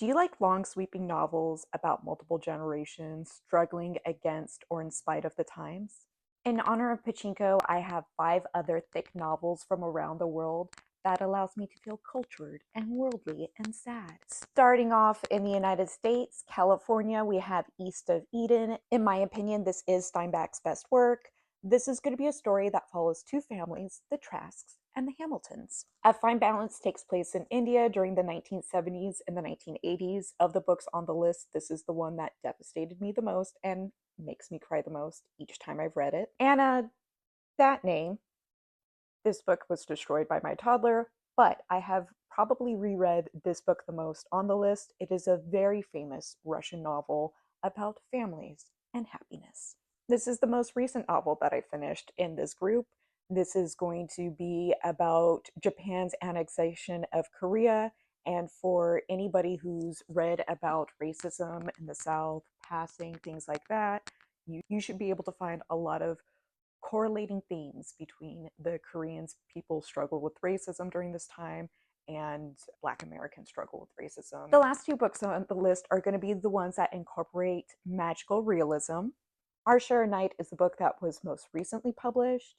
Do you like long, sweeping novels about multiple generations struggling against or in spite of the times? In honor of Pachinko, I have 5 other thick novels from around the world that allows me to feel cultured and worldly and sad. Starting off in the United States, California, we have East of Eden. In my opinion, this is Steinbeck's best work. This is going to be a story that follows 2 families, the Trasks and the Hamiltons. A Fine Balance takes place in India during the 1970s and the 1980s. Of the books on the list, this is the one that devastated me the most and makes me cry the most each time I've read it. Anna, that name, this book was destroyed by my toddler, but I have probably reread this book the most on the list. It is a very famous Russian novel about families and happiness. This is the most recent novel that I finished in this group. This is going to be about Japan's annexation of Korea. And for anybody who's read about racism in the South, passing, things like that, you should be able to find a lot of correlating themes between the Koreans people struggle with racism during this time and Black American struggle with racism. The last 2 books on the list are going to be the ones that incorporate magical realism. Our Share Night is the book that was most recently published.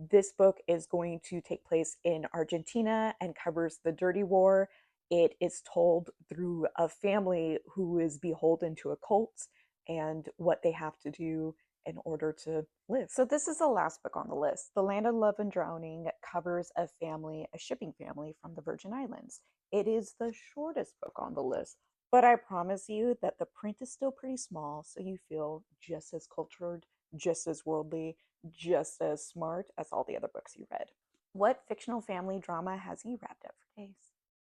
This book is going to take place in Argentina and covers the Dirty War. It is told through a family who is beholden to a cult and what they have to do in order to live. So this is the last book on the list. The Land of Love and Drowning covers a family, a shipping family from the Virgin Islands. It is the shortest book on the list, but I promise you that the print is still pretty small, so you feel just as cultured, just as worldly, just as smart as all the other books you read. What fictional family drama has you wrapped up for days?